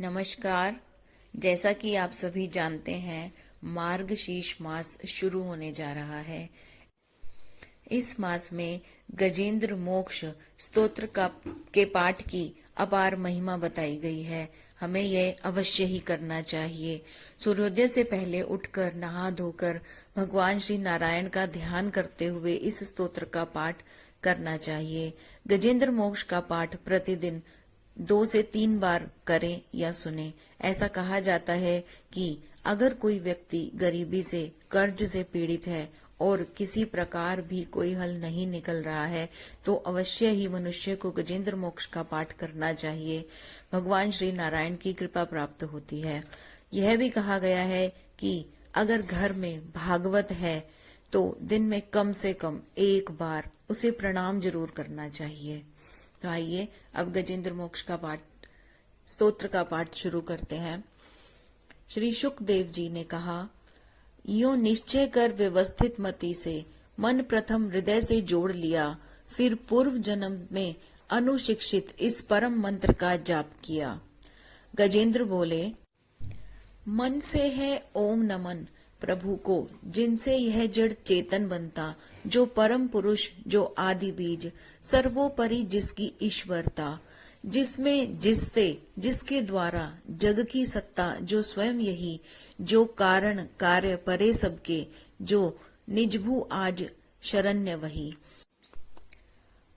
नमस्कार। जैसा कि आप सभी जानते हैं, मार्गशीर्ष मास शुरू होने जा रहा है। इस मास में गजेंद्र मोक्ष स्तोत्र के पाठ की अपार महिमा बताई गई है। हमें यह अवश्य ही करना चाहिए। सूर्योदय से पहले उठकर नहा धोकर भगवान श्री नारायण का ध्यान करते हुए इस स्तोत्र का पाठ करना चाहिए। गजेंद्र मोक्ष का पाठ प्रतिदिन 2 से 3 बार करें या सुने। ऐसा कहा जाता है कि अगर कोई व्यक्ति गरीबी से, कर्ज से पीड़ित है और किसी प्रकार भी कोई हल नहीं निकल रहा है, तो अवश्य ही मनुष्य को गजेंद्र मोक्ष का पाठ करना चाहिए। भगवान श्री नारायण की कृपा प्राप्त होती है। यह भी कहा गया है कि अगर घर में भागवत है तो दिन में कम से कम 1 बार उसे प्रणाम जरूर करना चाहिए। तो आइए अब गजेंद्र मोक्ष का पाठ, स्तोत्र का पाठ शुरू करते हैं। श्री शुकदेव जी ने कहा, यो निश्चय कर व्यवस्थित मति से मन प्रथम हृदय से जोड़ लिया, फिर पूर्व जन्म में अनुशिक्षित इस परम मंत्र का जाप किया। गजेंद्र बोले, मन से है ओम नमन प्रभु को, जिनसे यह जड़ चेतन बनता, जो परम पुरुष, जो आदि बीज, सर्वोपरि जिसकी ईश्वरता, जिसमें, जिससे, जिसके द्वारा जग की सत्ता, जो स्वयं यही, जो कारण कार्य परे सबके, जो निजभू आज शरण्य वही।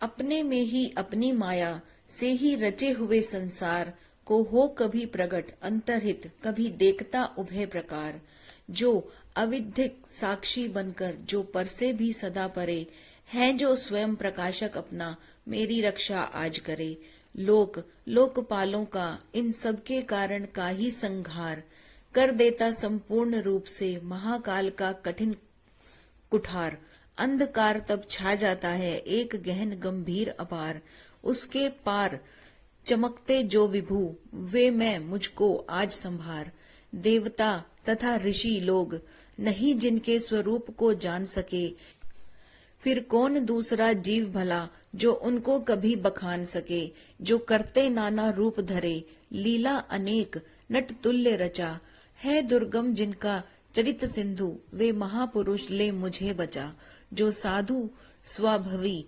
अपने में ही अपनी माया से ही रचे हुए संसार को हो कभी प्रगट अंतर्हित, कभी देखता उभय प्रकार, जो अविधिक साक्षी बनकर, जो पर से भी सदा परे है, जो स्वयं प्रकाशक अपना मेरी रक्षा आज करे। लोकपालों का इन सबके कारण का ही संहार कर देता संपूर्ण रूप से महाकाल का कठिन कुठार। अंधकार तब छा जाता है एक गहन गंभीर अपार, उसके पार चमकते जो विभू, वे मैं मुझको आज संभार। देवता तथा ऋषि लोग नहीं जिनके स्वरूप को जान सके, फिर कौन दूसरा जीव भला जो उनको कभी बखान सके। जो करते नाना रूप धरे, लीला अनेक नट तुल्य रचा, है दुर्गम जिनका चरित सिंधु, वे महापुरुष ले मुझे बचा। जो साधु स्वभावी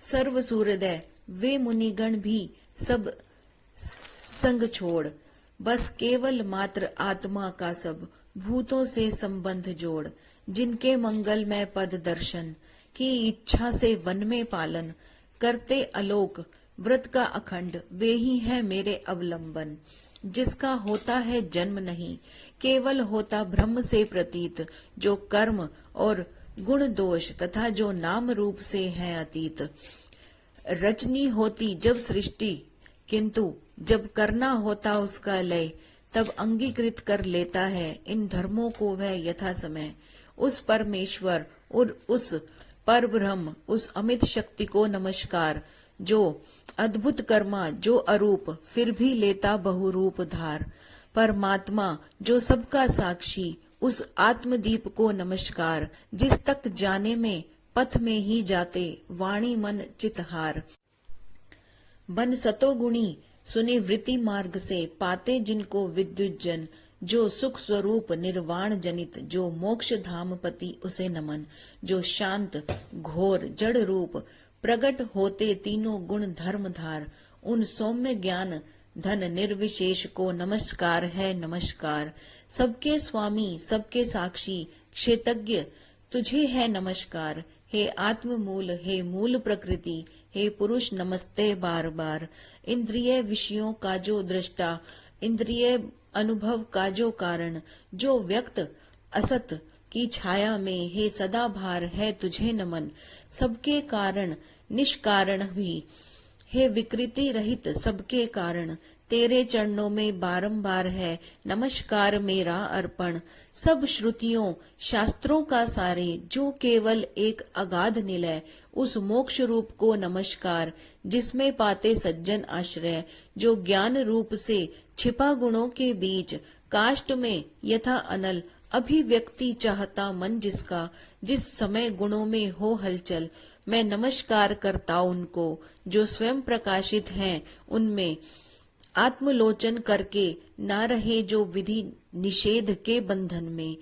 सर्व सूर्योदय, वे मुनिगण भी सब संग छोड़, बस केवल मात्र आत्मा का सब भूतों से संबंध जोड़। जिनके मंगल में पद दर्शन की इच्छा से वन में पालन, करते अलोक व्रत का अखंड, वे ही है मेरे अवलंबन। जिसका होता है जन्म नहीं, केवल होता ब्रह्म से प्रतीत, जो कर्म और गुण दोष तथा जो नाम रूप से है अतीत। रचनी होती जब सृष्टि, किंतु जब करना होता उसका लय, तब अंगीकृत कर लेता है इन धर्मों को वह यथा समय। उस परमेश्वर और उस पर ब्रह्म, उस अमित शक्ति को नमस्कार, जो अद्भुत कर्मा, जो अरूप फिर भी लेता बहुरूप धार। परमात्मा जो सबका साक्षी, उस आत्मदीप को नमस्कार, जिस तक जाने में पथ में ही जाते वाणी मन चितहार। बन सतोगुणी सुने वृत्ति मार्ग से, पाते जिनको विद्युत जन, जो सुख स्वरूप निर्वाण जनित, जो मोक्ष धाम पति उसे नमन। जो शांत घोर जड़ रूप प्रगट होते तीनों गुण धर्म धार, उन सौम्य ज्ञान धन निर्विशेष को नमस्कार है नमस्कार। सबके स्वामी, सबके साक्षी, क्षेत्रज्ञ तुझे है नमस्कार। हे आत्म मूल, हे मूल प्रकृति, हे पुरुष नमस्ते बार बार। इंद्रिय विषयों का जो दृष्टा, इंद्रिय अनुभव का जो कारण, जो व्यक्त असत की छाया में, हे सदा भार है तुझे नमन। सबके कारण निष्कारण भी, हे विकृति रहित सबके कारण, तेरे चरणों में बारंबार है नमस्कार मेरा अर्पण। सब श्रुतियों शास्त्रों का सारे, जो केवल एक अगाध निलय, उस मोक्ष रूप को नमस्कार, जिसमें पाते सज्जन आश्रय। जो ज्ञान रूप से छिपा गुणों के बीच, काष्ठ में यथा अनल अभिव्यक्ति चाहता मन जिसका, जिस समय गुणों में हो हलचल, मैं नमस्कार करता उनको। जो स्वयं प्रकाशित हैं उनमें आत्मलोचन करके ना रहे जो विधि निषेध के बंधन में,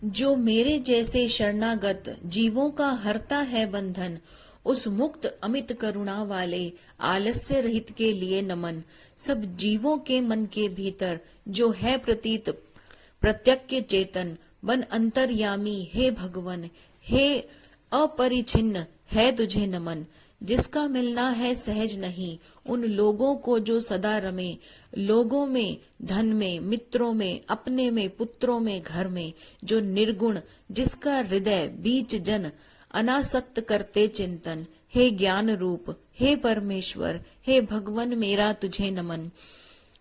जो मेरे जैसे शरणागत जीवों का हरता है बंधन, उस मुक्त अमित करुणा वाले आलस्य रहित के लिए नमन। सब जीवों के मन के भीतर जो है प्रतीत प्रत्यक्ष चेतन, बन अंतर्यामी हे भगवन, हे अपरिछिन्न है तुझे नमन। जिसका मिलना है सहज नहीं, उन लोगों को जो सदा रमे, लोगों में, धन में, मित्रों में, अपने में, पुत्रों में, घर में, जो निर्गुण, जिसका हृदय बीच जन अनासक्त करते चिंतन। हे ज्ञान रूप, हे परमेश्वर, हे भगवन मेरा तुझे नमन।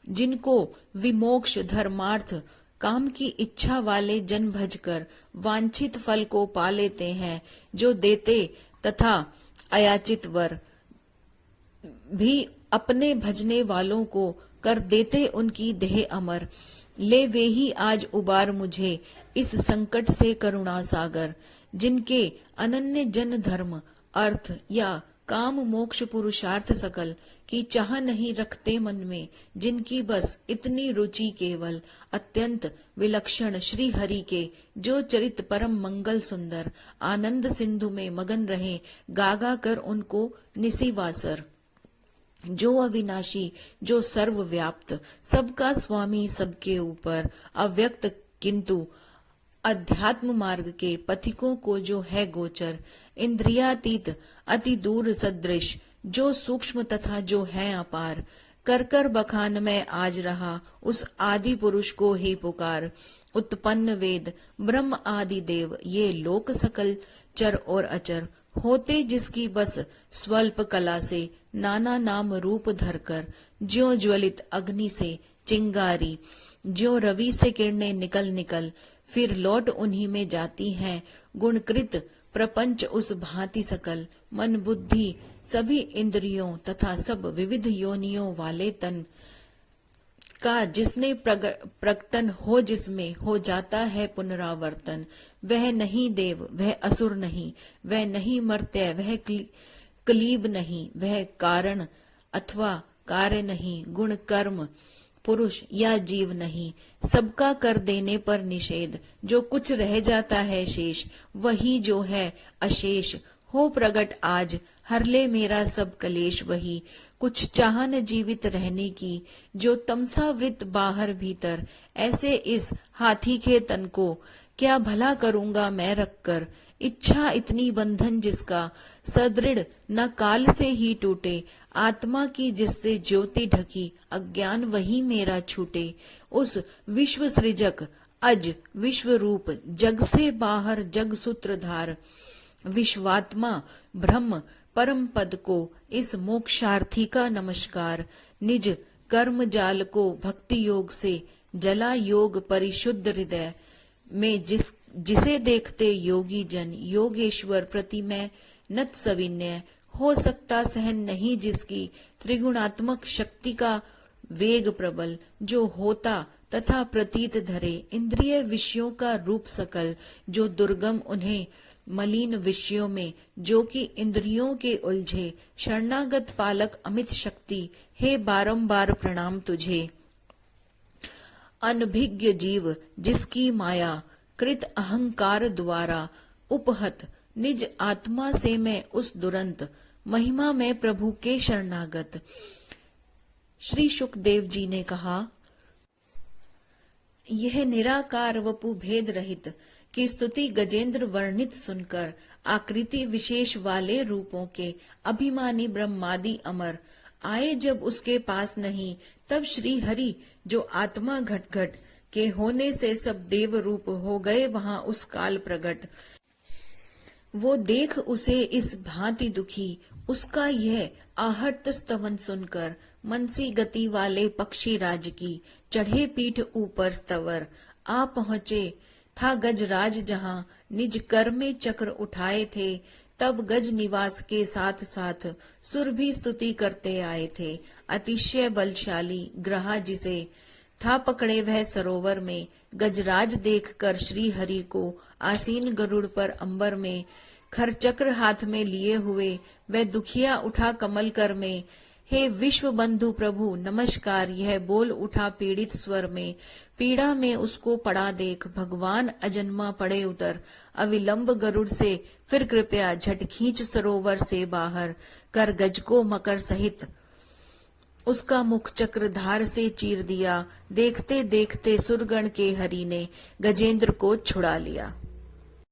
जिनको विमोक्ष धर्मार्थ काम की इच्छा वाले जन भजकर वांछित फल को पा लेते हैं, जो देते तथा अयाचित वर भी अपने भजने वालों को कर देते उनकी देह अमर। ले वे ही आज उबार मुझे इस संकट से करुणा सागर, जिनके अनन्य जन धर्म अर्थ या काम मोक्ष पुरुषार्थ सकल की चाह नहीं रखते मन में, जिनकी बस इतनी रुचि केवल अत्यंत विलक्षण श्री हरि के, जो चरित परम मंगल सुंदर आनंद सिंधु में मगन रहे गागा कर उनको निशिवासर। जो अविनाशी, जो सर्वव्याप्त, सबका स्वामी, सबके ऊपर अव्यक्त किंतु अध्यात्म मार्ग के पथिकों को जो है गोचर, इंद्रियातीत अति दूर सदृश, जो सूक्ष्म तथा जो है अपार, कर कर बखान में आज रहा उस आदि पुरुष को ही पुकार। उत्पन्न वेद ब्रह्म आदि देव, ये लोक सकल चर और अचर, होते जिसकी बस स्वल्प कला से नाना नाम रूप धरकर, ज्यो ज्वलित अग्नि से चिंगारी, ज्यो रवि से किरणें निकल निकल फिर लौट उन्हीं में जाती हैं। गुणकृत प्रपंच उस भांति सकल, मन बुद्धि सभी इंद्रियों तथा सब विविध योनियों वाले तन का जिसने प्रकटन हो, जिसमें हो जाता है पुनरावर्तन। वह नहीं देव, वह असुर नहीं, वह नहीं मर्त्य, वह क्लीब नहीं, वह कारण अथवा कार्य नहीं, गुण कर्म पुरुष या जीव नहीं, सबका कर देने पर निषेध। जो कुछ रह जाता है शेष, वही जो है अशेष। हो प्रगट आज, हर ले मेरा सब कलेश वही। कुछ चाहन जीवित रहने की, जो तमसावृत बाहर भीतर, ऐसे इस हाथी के तन को क्या भला करूंगा मैं रखकर। इच्छा इतनी बंधन जिसका, सदृढ़ न काल से ही टूटे। आत्मा की जिससे ज्योति ढकी, अज्ञान वही मेरा छूटे। उस विश्व सृजक अज विश्व रूप, जग से बाहर जग सूत्रधार, विश्वात्मा ब्रह्म परम पद को, इस मोक्षार्थी का नमस्कार। निज कर्म जाल को भक्ति योग से, जला योग परिशुद्ध हृदय में, जिसे देखते योगी जन, योगेश्वर प्रति मैं नत सविनय। हो सकता सहन नहीं जिसकी, त्रिगुणात्मक शक्ति का वेग प्रबल, जो होता तथा प्रतीत धरे। इंद्रिय विषयों का रूप सकल, जो दुर्गम उन्हें मलिन विषयों में, जो कि इंद्रियों के उलझे। शरणागत पालक अमित शक्ति, हे बारंबार प्रणाम तुझे। अनभिज्ञ जीव जिसकी माया, कृत अहंकार द्वारा उपहत, निज आत्मा से मैं उस दुरंत, महिमा में प्रभु के शरणागत। श्री सुखदेव जी ने कहा, यह निराकार वपु भेद रहित की स्तुति गजेंद्र वर्णित सुनकर, आकृति विशेष वाले रूपों के अभिमानी ब्रह्मादि अमर आए जब उसके पास नहीं, तब श्री हरि जो आत्मा घट घट के होने से सब देव रूप हो गए वहां उस काल प्रगट। वो देख उसे इस भांति दुखी, उसका यह आहत स्तवन सुनकर, मनसी गति वाले पक्षी राज की, चढ़े पीठ ऊपर स्तवर। आ पहुंचे था गजराज जहां, निज कर में चक्र उठाए थे। तब गज निवास के साथ साथ सुर भी स्तुति करते आए थे। अतिशय बलशाली ग्रहा जिसे था पकड़े वह सरोवर में, गजराज देखकर श्री हरि को आसीन गरुड़ पर अंबर में, खर चक्र हाथ में लिए हुए वह दुखिया उठा कमल कर में। हे विश्व बंधु प्रभु नमस्कार, यह बोल उठा पीड़ित स्वर में। पीड़ा में उसको पड़ा देख, भगवान अजन्मा पड़े उतर। अविलंब गरुड़ से फिर कृपया झट खींच सरोवर से बाहर कर, गज को मकर सहित उसका मुख चक्र धार से चीर दिया। देखते देखते सुरगण के हरि ने गजेंद्र को छुड़ा लिया।